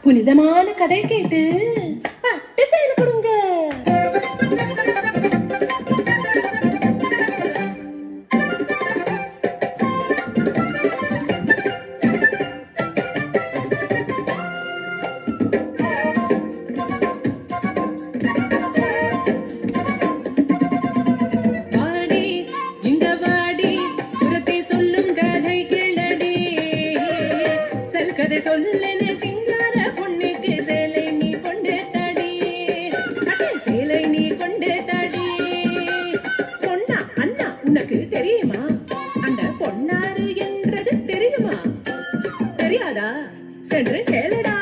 புனிதமான கதை கேட்டு பட்டு சேலை கொடுங்க. கதை சொல்லு சிங்கார பொண்ணுக்கு சேலை நீ கொண்டு தடி, சேலை நீ கொண்டு தடி. பொண்ணா அண்ணா உனக்கு தெரியுமா? அந்த பொன்னாரு என்றது தெரியுமா? தெரியாதா? சென்று கேளுடா.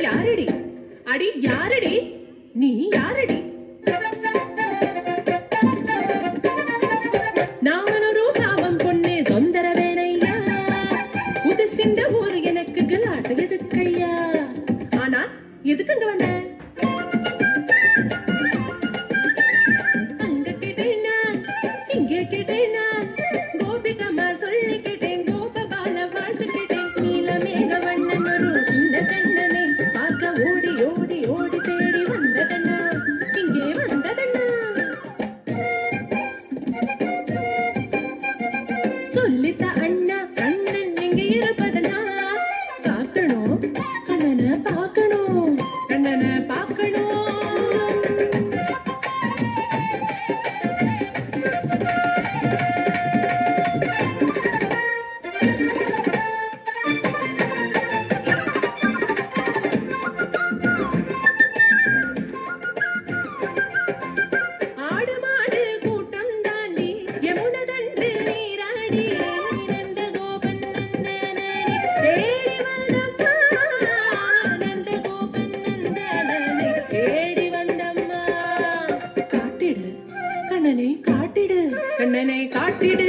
யாரடி அடி யாரடி நீ யாரடி? நானொரு பாவம் பொண்ணு தொந்தரவேனையா, புதுசிந்த ஊர் எனக்கு கலாட்டு எதுக்கையா? ஆனா எதுக்கு அங்க வந்த? அங்க கேட்டேனா இங்க கேட்டேனா, கோபிகமார் சொல்லி கேட்டேன், கோபபால வாழ்த்து கேட்டேன், நீலமேக வண்ணன் ஒரு இந்த கண்ணனை பார்க்க ஓடி ஓடி ஓடி தேடி வந்ததண்ணா, இங்கே வந்ததண்ணா. சொல்லித்த அண்ணா கண்ணன் எங்கே இருப்பதண்ணா, பார்க்கணும் கண்ணனை பார்க்கணும், கண்ணனை பார்க்கணும். கண்ணனை காட்டிடு, கண்ணனை காட்டிடு.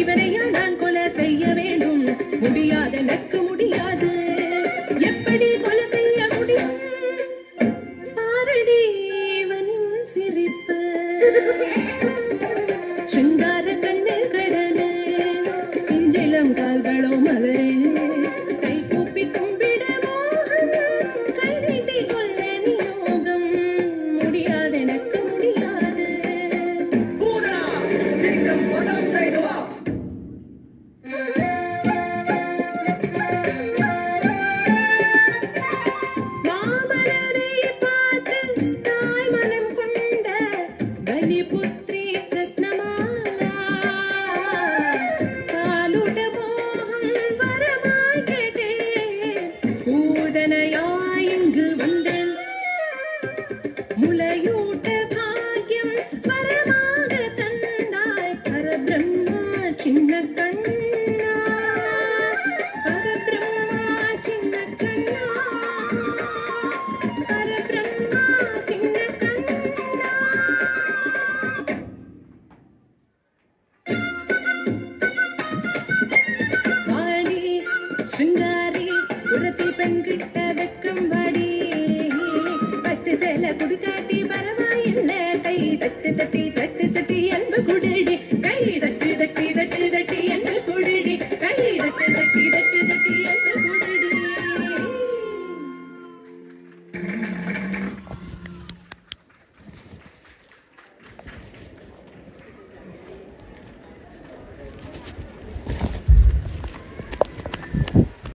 இவனையா நான் கொலை செய்ய வேண்டும்? முடியாது, எனக்கு முடியாது. எப்படி கொலை செய்ய முடியும்? பாரடி இவனின் சிரிப்பு, சிங்கார கண்ணில் கடலு, பிஞ்சிலம் கால்களோ மலரே, கை கூப்பி கும்பிட மோகம், கை நீட்டி கொல்ல நியோகம். முடியாது, எனக்கு முடியாது. புத்ரி கிருஷ்ணமாலா காலுட மோகம் வரமாய் கேட்டேன், பூதனையாய் இங்கு வந்தேன், முளையூட்ட பாக்கியம் வரமாக தந்தாய், பரபிரம்மா சின்ன கண்ணா, பரபிரம்மா சின்ன கண்ணா, பரபிரம்மா சின்ன கண்ணா. சிங்காரி உரத்தி பெண்கிட்ட வெக்கம் வாடி, பட்டு சேலை குடுக்காட்டி பரவாயில்லை, கை தட்டு தட்டி தட்டு தட்டி அன்பு குடடி.